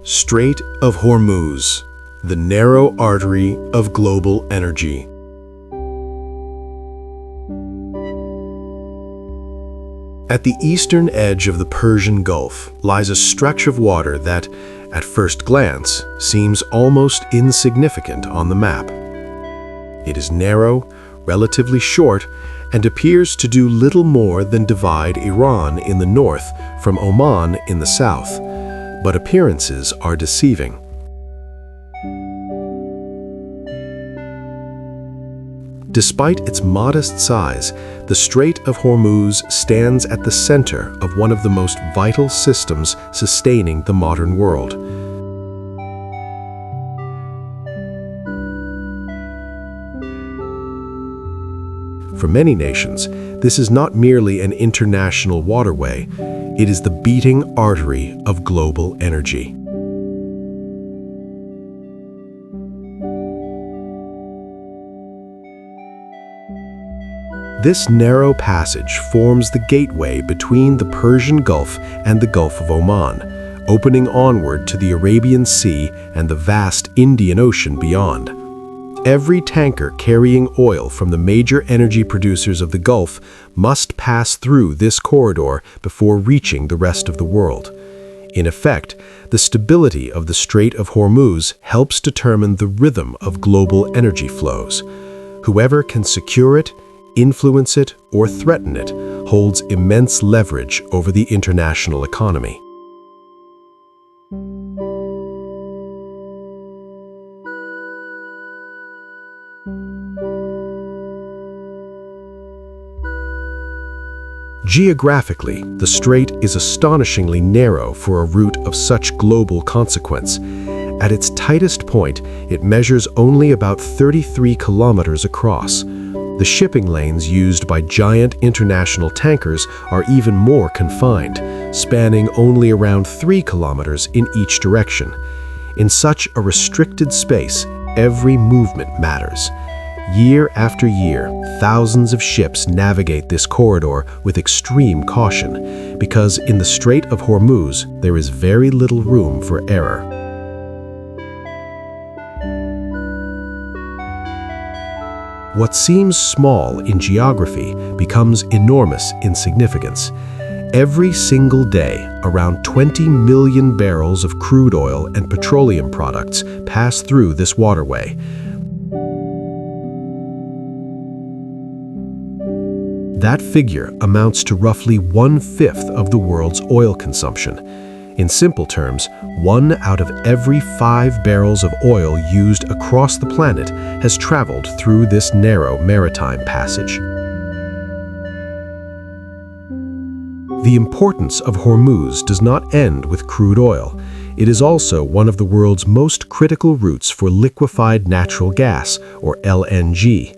Strait of Hormuz, the narrow artery of global energy. At the eastern edge of the Persian Gulf lies a stretch of water that, at first glance, seems almost insignificant on the map. It is narrow, relatively short, and appears to do little more than divide Iran in the north from Oman in the south. But appearances are deceiving. Despite its modest size, the Strait of Hormuz stands at the center of one of the most vital systems sustaining the modern world. For many nations, this is not merely an international waterway, it is the beating artery of global energy. This narrow passage forms the gateway between the Persian Gulf and the Gulf of Oman, opening onward to the Arabian Sea and the vast Indian Ocean beyond. Every tanker carrying oil from the major energy producers of the Gulf must pass through this corridor before reaching the rest of the world. In effect, the stability of the Strait of Hormuz helps determine the rhythm of global energy flows. Whoever can secure it, influence it, or threaten it holds immense leverage over the international economy. Geographically, the strait is astonishingly narrow for a route of such global consequence. At its tightest point, it measures only about 33 kilometers across. The shipping lanes used by giant international tankers are even more confined, spanning only around 3 kilometers in each direction. In such a restricted space, every movement matters. Year after year, thousands of ships navigate this corridor with extreme caution, because in the Strait of Hormuz, there is very little room for error. What seems small in geography becomes enormous in significance. Every single day, around 20 million barrels of crude oil and petroleum products pass through this waterway. That figure amounts to roughly 1/5 of the world's oil consumption. In simple terms, 1 out of every 5 barrels of oil used across the planet has traveled through this narrow maritime passage. The importance of Hormuz does not end with crude oil. It is also one of the world's most critical routes for liquefied natural gas, or LNG.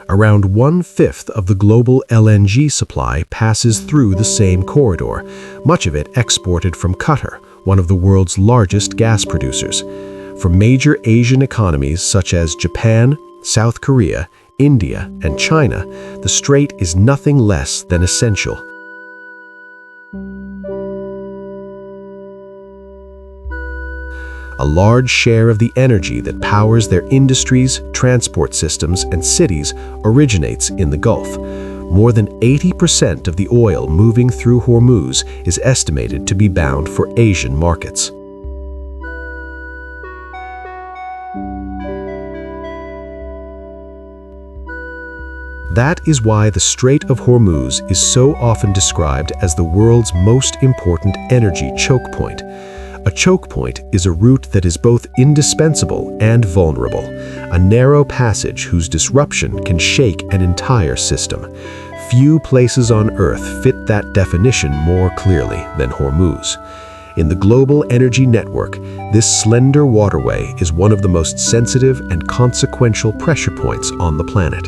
Around 1/5 of the global LNG supply passes through the same corridor, much of it exported from Qatar, one of the world's largest gas producers. For major Asian economies such as Japan, South Korea, India, and China, the strait is nothing less than essential. A large share of the energy that powers their industries, transport systems, and cities originates in the Gulf. More than 80% of the oil moving through Hormuz is estimated to be bound for Asian markets. That is why the Strait of Hormuz is so often described as the world's most important energy choke point. A choke point is a route that is both indispensable and vulnerable, a narrow passage whose disruption can shake an entire system. Few places on Earth fit that definition more clearly than Hormuz. In the global energy network, this slender waterway is one of the most sensitive and consequential pressure points on the planet.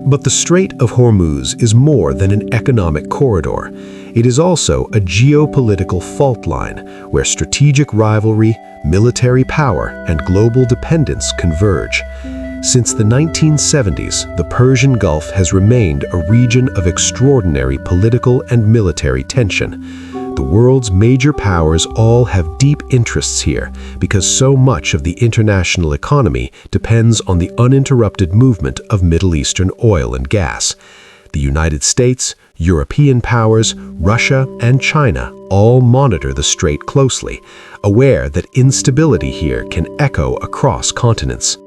But the Strait of Hormuz is more than an economic corridor. It is also a geopolitical fault line where strategic rivalry, military power, and global dependence converge. Since the 1970s, the Persian Gulf has remained a region of extraordinary political and military tension. The world's major powers all have deep interests here because so much of the international economy depends on the uninterrupted movement of Middle Eastern oil and gas. The United States, European powers, Russia, and China all monitor the strait closely, aware that instability here can echo across continents.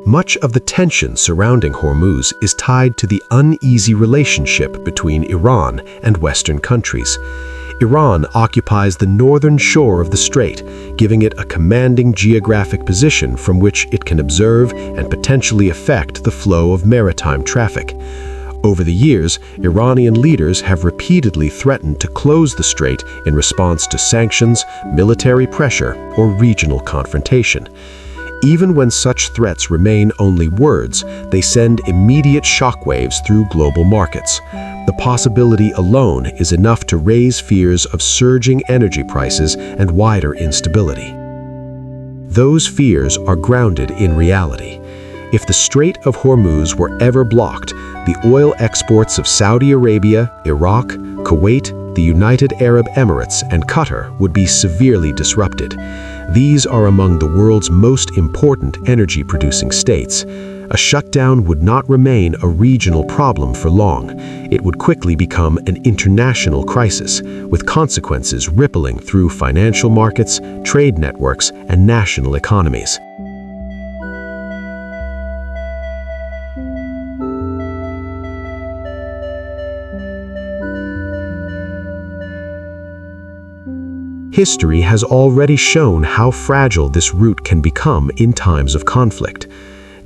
Much of the tension surrounding Hormuz is tied to the uneasy relationship between Iran and Western countries. Iran occupies the northern shore of the strait, giving it a commanding geographic position from which it can observe and potentially affect the flow of maritime traffic. Over the years, Iranian leaders have repeatedly threatened to close the strait in response to sanctions, military pressure, or regional confrontation. Even when such threats remain only words, they send immediate shockwaves through global markets. The possibility alone is enough to raise fears of surging energy prices and wider instability. Those fears are grounded in reality. If the Strait of Hormuz were ever blocked, the oil exports of Saudi Arabia, Iraq, Kuwait, the United Arab Emirates, and Qatar would be severely disrupted. These are among the world's most important energy-producing states. A shutdown would not remain a regional problem for long. It would quickly become an international crisis, with consequences rippling through financial markets, trade networks, and national economies. History has already shown how fragile this route can become in times of conflict.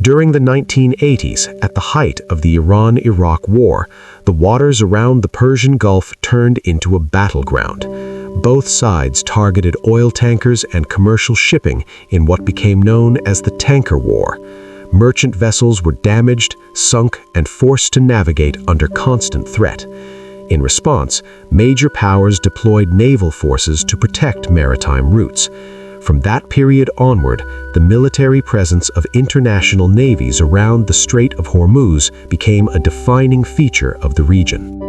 During the 1980s, at the height of the Iran-Iraq War, the waters around the Persian Gulf turned into a battleground. Both sides targeted oil tankers and commercial shipping in what became known as the Tanker War. Merchant vessels were damaged, sunk, and forced to navigate under constant threat. In response, major powers deployed naval forces to protect maritime routes. From that period onward, the military presence of international navies around the Strait of Hormuz became a defining feature of the region.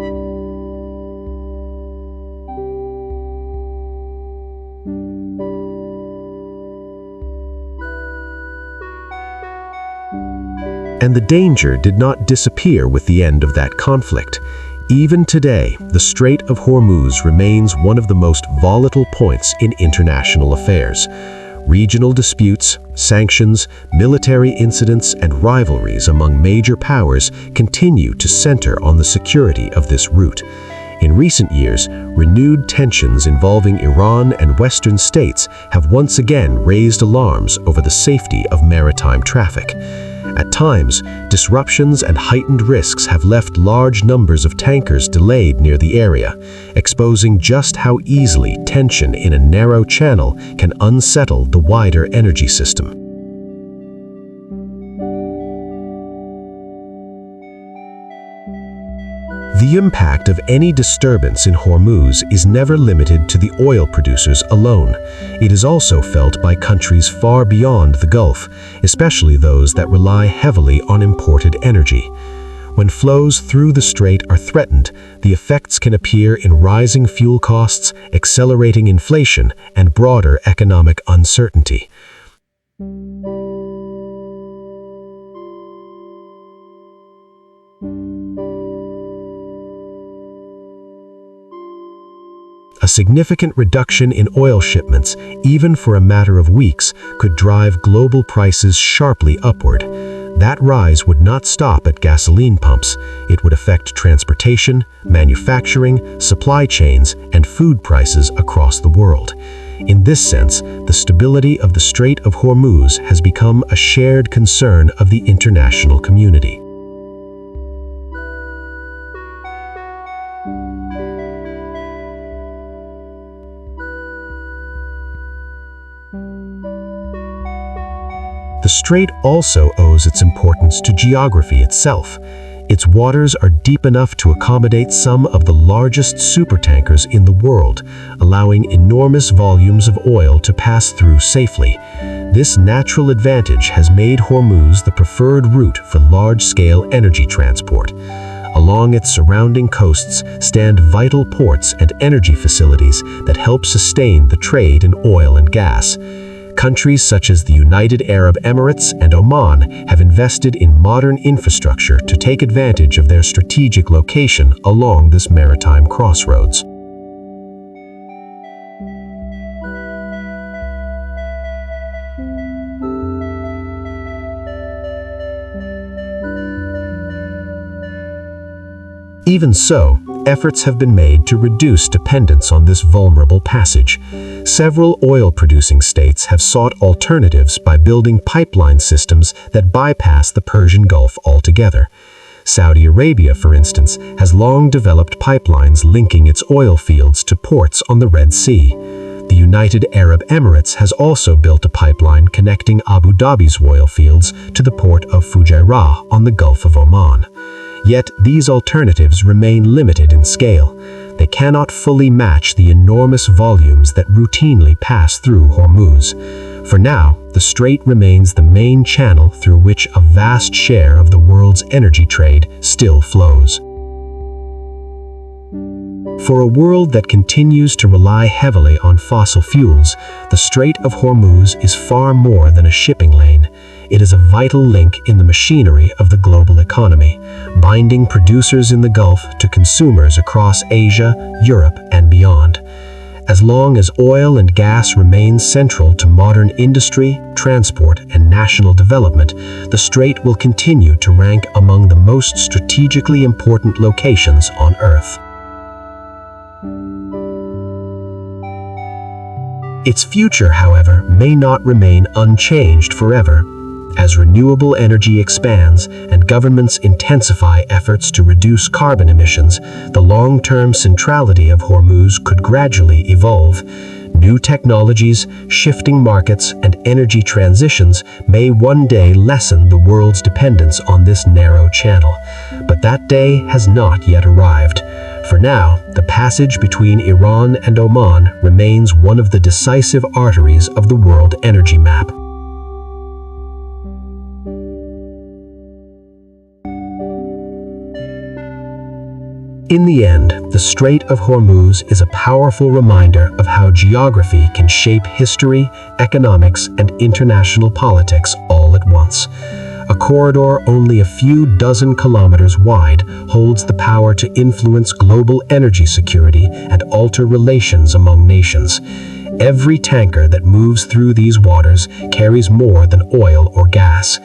And the danger did not disappear with the end of that conflict. Even today, the Strait of Hormuz remains one of the most volatile points in international affairs. Regional disputes, sanctions, military incidents, and rivalries among major powers continue to center on the security of this route. In recent years, renewed tensions involving Iran and Western states have once again raised alarms over the safety of maritime traffic. At times, disruptions and heightened risks have left large numbers of tankers delayed near the area, exposing just how easily tension in a narrow channel can unsettle the wider energy system. The impact of any disturbance in Hormuz is never limited to the oil producers alone. It is also felt by countries far beyond the Gulf, especially those that rely heavily on imported energy. When flows through the strait are threatened, the effects can appear in rising fuel costs, accelerating inflation, and broader economic uncertainty. A significant reduction in oil shipments, even for a matter of weeks, could drive global prices sharply upward. That rise would not stop at gasoline pumps. It would affect transportation, manufacturing, supply chains, and food prices across the world. In this sense, the stability of the Strait of Hormuz has become a shared concern of the international community. The strait also owes its importance to geography itself. Its waters are deep enough to accommodate some of the largest supertankers in the world, allowing enormous volumes of oil to pass through safely. This natural advantage has made Hormuz the preferred route for large-scale energy transport. Along its surrounding coasts stand vital ports and energy facilities that help sustain the trade in oil and gas. Countries such as the United Arab Emirates and Oman have invested in modern infrastructure to take advantage of their strategic location along this maritime crossroads. Even so, efforts have been made to reduce dependence on this vulnerable passage. Several oil-producing states have sought alternatives by building pipeline systems that bypass the Persian Gulf altogether. Saudi Arabia, for instance, has long developed pipelines linking its oil fields to ports on the Red Sea. The United Arab Emirates has also built a pipeline connecting Abu Dhabi's oil fields to the port of Fujairah on the Gulf of Oman. Yet these alternatives remain limited in scale. They cannot fully match the enormous volumes that routinely pass through Hormuz. For now, the strait remains the main channel through which a vast share of the world's energy trade still flows. For a world that continues to rely heavily on fossil fuels, the Strait of Hormuz is far more than a shipping lane. It is a vital link in the machinery of the global economy, binding producers in the Gulf to consumers across Asia, Europe, and beyond. As long as oil and gas remain central to modern industry, transport, and national development, the strait will continue to rank among the most strategically important locations on Earth. Its future, however, may not remain unchanged forever. As renewable energy expands and governments intensify efforts to reduce carbon emissions, the long-term centrality of Hormuz could gradually evolve. New technologies, shifting markets, and energy transitions may one day lessen the world's dependence on this narrow channel. But that day has not yet arrived. For now, the passage between Iran and Oman remains one of the decisive arteries of the world energy map. In the end, the Strait of Hormuz is a powerful reminder of how geography can shape history, economics, and international politics all at once. A corridor only a few dozen kilometers wide holds the power to influence global energy security and alter relations among nations. Every tanker that moves through these waters carries more than oil or gas.